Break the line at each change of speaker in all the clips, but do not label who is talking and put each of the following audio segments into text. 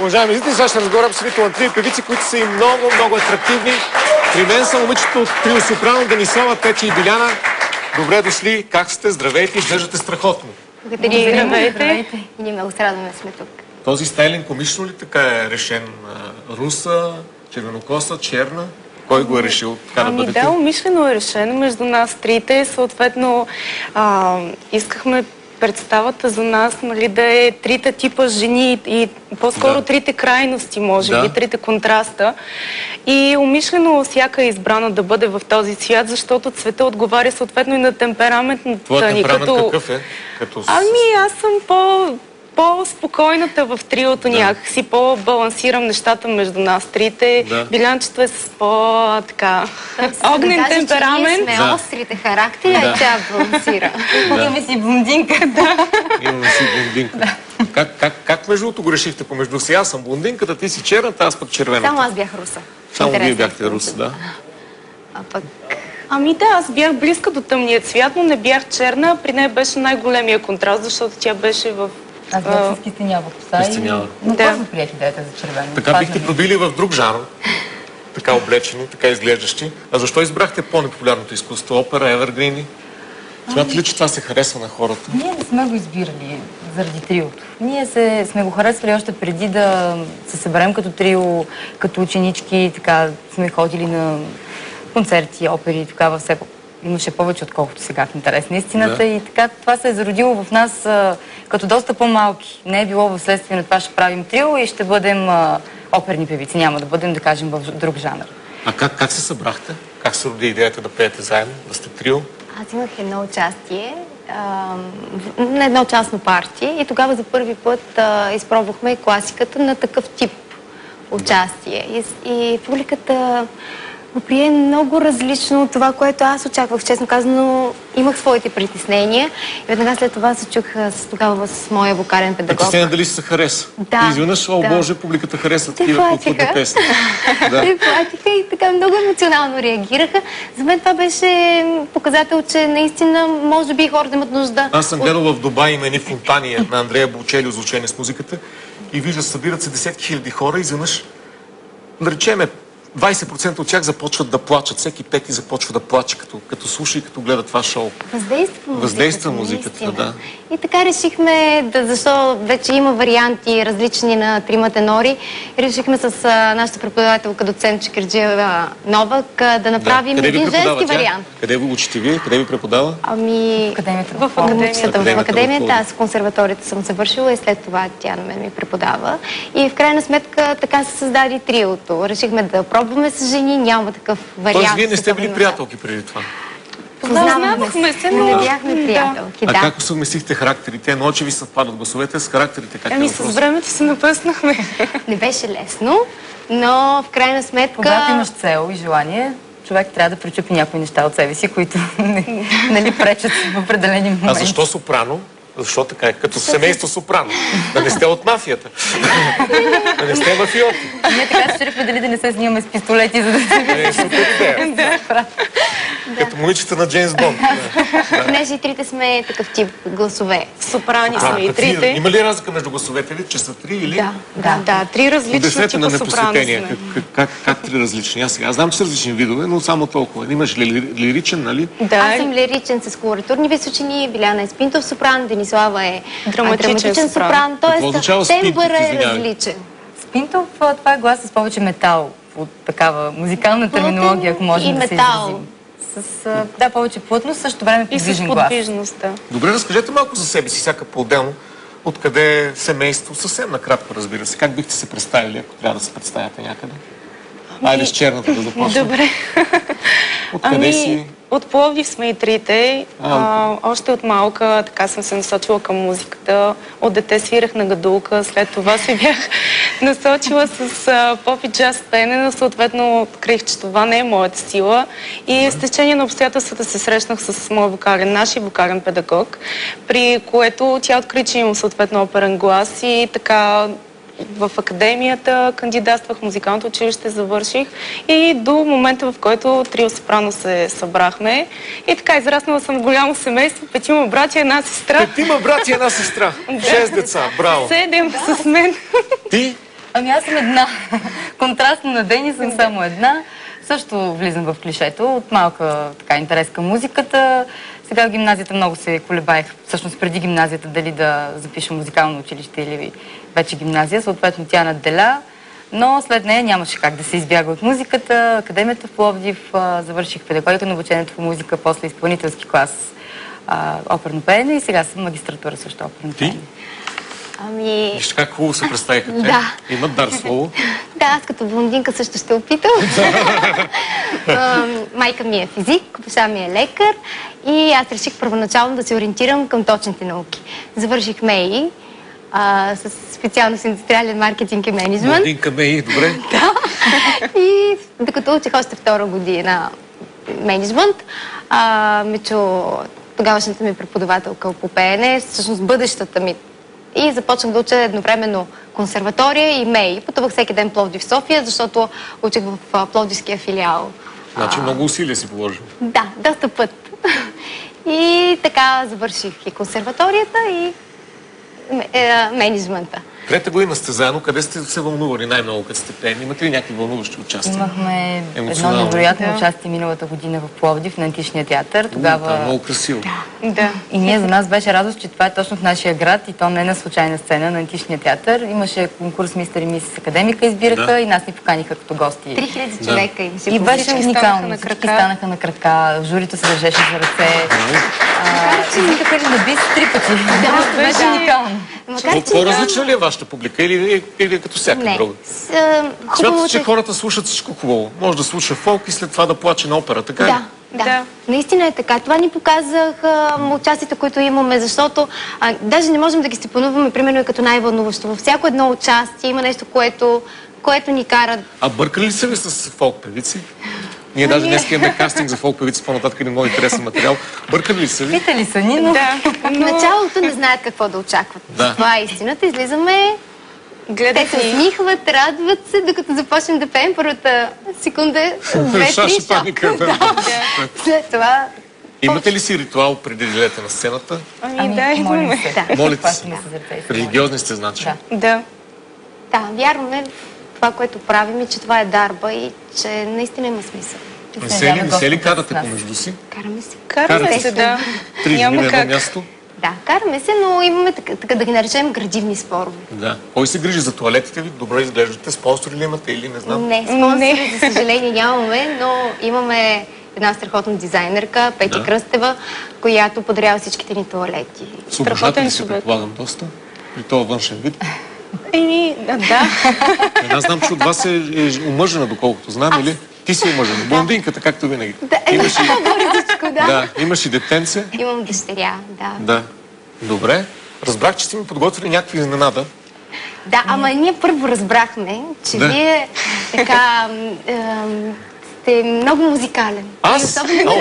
Уважаеми зрители, сега ще разговарям абсолютно на три певици, които са и много, много атрактивни. При мен са момичето от трио сопрано Денислава, Печи и Биляна. Добре дошли, как сте? Здравейте, изглеждате страхотно.
Здравейте. Ние много се радваме да сме тук.
Този стайлинг умишлено ли така е решен? Руса, червенокоса, черна? Кой го е решил така да бъдете?
Да, умишлено е решено между нас трите. Съответно, искахме представата за нас, нали, да е трите типа жени и по-скоро трите крайности, може би, трите контраста. И умишлено всяка е избрана да бъде в този свят, защото цвета отговаря съответно и на темпераментната ни.
Твоя темперамент какъв е?
Аз съм по-спокойната в триото някакси, по-балансирам нещата между нас трите. Билянчето е с по-така огнен темперамент.
Ние сме острите характери, а тя балансира. Имаме си блондинка.
Имаме си блондинка. Как между другото го решихте помежду си? Аз съм блондинката, ти си черната, аз пък червената.
Само аз бях руса.
Само вие бяхте руса, да.
А пък...
Аз бях близка до тъмния цвят, но не бях черна. При нея беше най-големия контраст, защото тя беше в...
Аз бях с кистенява коса и много бързо приех идеята за червено.
Така бихте пробили в друг жанр, така облечени, така изглеждащи. А защо избрахте по-непопулярното изкуство? Опера, евергрини? Смятате ли, че това се харесва на хората?
Ние не сме го избирали заради триото. Ние сме го харесвали още преди да се съберем като трио, като ученички, така сме ходили на концерти, опери, тогава все имаше повече, отколкото сега в интерес на истината. И така това се е зародило в нас като доста по-малки. Не е било в следствие на това ще правим трио и ще бъдем оперни певици. Няма да бъдем, да кажем, в друг жанр.
А как се събрахте? Как се роди идеята да пеете заедно, да сте трио?
Аз имах едно участие на едно частно парти и тогава за първи път изпробвахме класиката на такъв тип участие. И публиката прие много различно от това, което аз очаквах. Честно казано, имах своите притеснения. И веднага след това се чух тогава с моя вокален педагог.
Притеснения дали се хареса.
Да.
И изведнъж, о Боже, публиката хареса такива културни песни.
Те платиха и така много емоционално реагираха. За мен това беше показател, че наистина може би хората имат нужда.
Аз съм гледал в Дубай, има едни фонтани на Андрея Бочелио за учение с музиката и вижда, събират се десетки хиляди хора и изведнъж, да речеме, 20% от тях започват да плачат. Всеки пети започва да плаче, като слуша и като гледа това шоу.
Въздейства
музиката, да.
И така решихме, защо вече има варианти различни на трима тенори, решихме с нашата преподавателка доцент Чекирджиева Новак да направим един женски вариант.
Къде ви учите вие? Къде ви преподава?
В академията. Аз в консерваторията съм завършила и след това тя на мен ми преподава. И в крайна сметка така се създаде триото. Решихме да пробваме с жени, няма такъв вариант.
Тоест вие не сте били приятелки преди това?
Познавахме се, но
не бяхме приятелки.
А как съвместихте характерите? Едно, че ви съвпадат гласовете с характерите.
Ами с времето се напъснахме.
Не беше лесно, но в крайна сметка...
Когато имаш цел и желание, човек трябва да пречупи някои неща от себе си, които не пречат в определени моменти.
А защо сопрано? Защо така е? Като семейство сопрано. Да не сте от мафията. Да не сте мафиоти.
Ние така се чурихме дали да не се снимаме с пистолети, за да се...
Супер идея. Като момичета на Джеймс Бонд.
Понеже и трите сме такъв тип гласове.
Сопрани сме и трите.
Има ли разлика между гласовете ви, че са три или...
Да, три различни типа сопрано сме.
Как три различни? Аз знам, че са различни видове, но само толкова. Имаш лиричен, нали?
Аз съм лиричен с колоратурни височини, Биляна е спинтов сопран, Денислава е драматичен сопран. Тоест, тембъра е различен.
Спинтов, това е глас с повече метал, от такава музикална терминология, ако можем да се изразим. С повече плътност, също време подвижен глас.
И с подвижност, да.
Добре, разкажете малко за себе си, всяка по-отделно. Откъде е семейство? Съвсем накратко, разбира се. Как бихте се представили, ако трябва да се представяте някъде? Айде с черната да започнем.
Добре.
Откъде си?
От Пловдив сме и трите. Още от малка така съм се насочила към музиката. От дете свирах на гадулка, след това се бях насочила с поп и джаз пеене, но съответно открих, че това не е моята сила. И с течение на обстоятелствата се срещнах с моя нашия вокален педагог, при което тя откри, че имам съответно оперен глас и така в академията кандидатствах, в музикалното училище завърших и до момента, в който трио сопрано се събрахме. И така израснала съм в голямо семейство, 5 братя, една сестра.
5 братя, една сестра. 6 деца, браво.
7 с мен.
Ти?
Ами аз съм една. Контрастно на Дени съм само една. Също влизам в клишето. От малка така интерес към музиката. Сега в гимназията много се колебаех. Всъщност преди гимназията дали да запиша музикално училище или вече гимназия. Съответно тя надделя. Но след нея нямаше как да се избяга от музиката. Академията в Пловдив, завърших педагогика на обучението по музика, после изпълнителски клас оперно пеене и сега съм магистратура също оперно пеене.
Вижте как хубаво се представиха те.
Да.
Имат дар слово.
Да, аз като блондинка също ще опитам. Майка ми е физик, баща ми е лекар и аз реших първоначално да се ориентирам към точните науки. Завърших МЕИ с специалност индустриален маркетинг и менеджмент.
Блондинка МЕИ, добре.
Да. И докато учих още втора година менеджмент, Мичо, тогавашната ми преподавателка по пеене, всъщност бъдещата ми. И започнах да уча едновременно консерватория и МЕИ. Пътувах всеки ден Пловдив София, защото учих в Пловдивския филиал.
Значи много усилия си положил.
Да, доста път. И така завърших и консерваторията, и менеджмента.
Трета година сте заедно. Къде сте се вълнували най-много, като сте пеени? Имате ли някакви вълнуващи участия?
Имахме едно невероятно участие миналата година в Пловдив на Античния театър. Тогава...
много красиво.
Да.
И ние за нас беше радост, че това е точно в нашия град и то не е на случайна сцена на Античния театър. Имаше конкурс Мистер и Мисис Академика, избираха и нас ни поканиха като гости.
3000 човека имаше.
И беше уникално. Всички станаха на крака, журито се държеше за ръце. Всички капели на бис 3 пъти. Да, беше уникално.
По-различна ли е вашата публика или е като всяка друга? Смятате, че хората слушат всичко хубаво. Може да слуша фолк и след това да плаче на опера, така ли?
Да, наистина е така. Това ни показаха участията, които имаме, защото даже не можем да ги степенуваме, примерно и като най-вълнуващо. Във всяко едно участие има нещо, което ни кара...
А бъркали ли са ви с фолк певици? Ние даже днес имаме кастинг за фолк певици, по-нататък един много интересен материал. Бъркали ли са ви?
Питали са ни, но...
Да,
В началото не знаят какво да очакват.
Да.
Това е истината. Излизаме, те
гледах
се
ни.
усмихват, радват се, докато започнем да пеем първата секунда, две,
Шаши
три,
паника.
след това...
Имате ли си ритуал преди да излезете на сцената?
Ами да,
молим
идваме.
се.
Да.
Молите се.
Плащаме с сърце и с
Религиозни сте, значи.
Да.
Да.
Да, вярваме в това, което правим и че това е дарба и че наистина има смисъл.
Не се ли карате помежду си?
Караме се.
Караме се, да.
Три жени
Няма
на едно
как.
място?
Да, караме се, но имаме така да ги наречем градивни спорове.
Да. Кой се грижи за тоалетите ви? Добре изглеждате? Спонсори ли имате или не знам?
Не, спонсори, за съжаление, нямаме, но имаме една страхотна дизайнерка, Пети
Да.
Кръстева, която подарява всичките ни тоалети.
Освобождате ли се,
човек.
предполагам, доста? При този външен вид?
Еми, да.
Аз знам, че от вас е омъжена, доколкото знам, или? Ти си омъжена. Блондинката, както винаги.
Да,
Имаш и...
по-бързичко, да.
Да, имаш и детенце.
Имам дъщеря, да.
Да. Добре. Разбрах, че сте ми подготвили някакви изненада.
Да, ама ние първо разбрахме, че
Да.
вие така сте много музикален.
Аз?
И особено
Много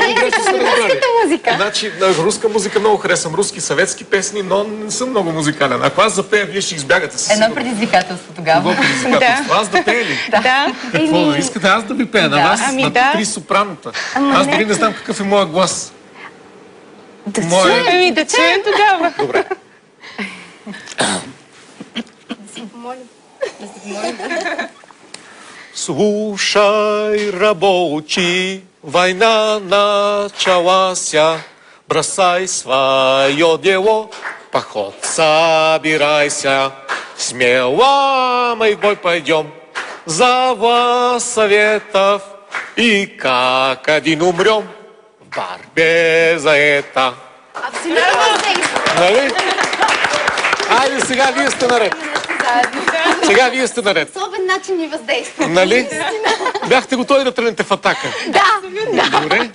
добре сте се разбрали.
руската музика.
Значи, руска музика много харесвам. Руски, съветски песни, но не съм много музикален. Ако аз запея, вие ще избягате със
Едно
сигурност.
предизвикателство тогава.
Какво предизвикателство? Аз да пея ли?
Да.
Какво? Искате аз да ви пея на
Да.
вас?
Ами
на
да.
три сопранота.
Ама
Аз
не.
дори не знам какъв е моят глас.
Да
Моя-
чуем.
Ами да чуем тогава.
Добре. Слушай, рабочий, война началася. Бросай свое дело, поход собирайся. Смело мы в бой пойдем, за вас советов, и как один умрем в борьбе за это.
Абсолютно въздействие.
Нали? Айде сега вие сте наред. Сега вие сте наред.
Особен начин ни въздейства.
Нали? Бяхте готови да тръгнете в атака.
Да, да.
Добре?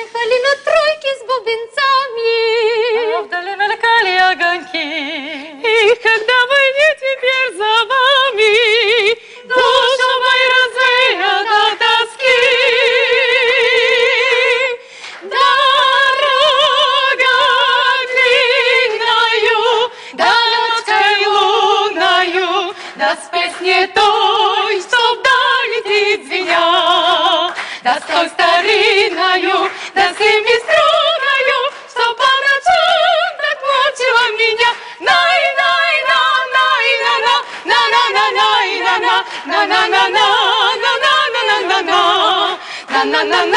Ехали на тройки с бубенцами.
Вдали мелькали огоньки.
И когда войне теперь за вами, душу мою развеят от тоски. Дорога длинною, да ночкой лунною, да с песней той, что вдали птиц звеня, да с той старинною, да с ними струною, что по ночам так мучила меня. На на на на на на на на на на на на на на на на на на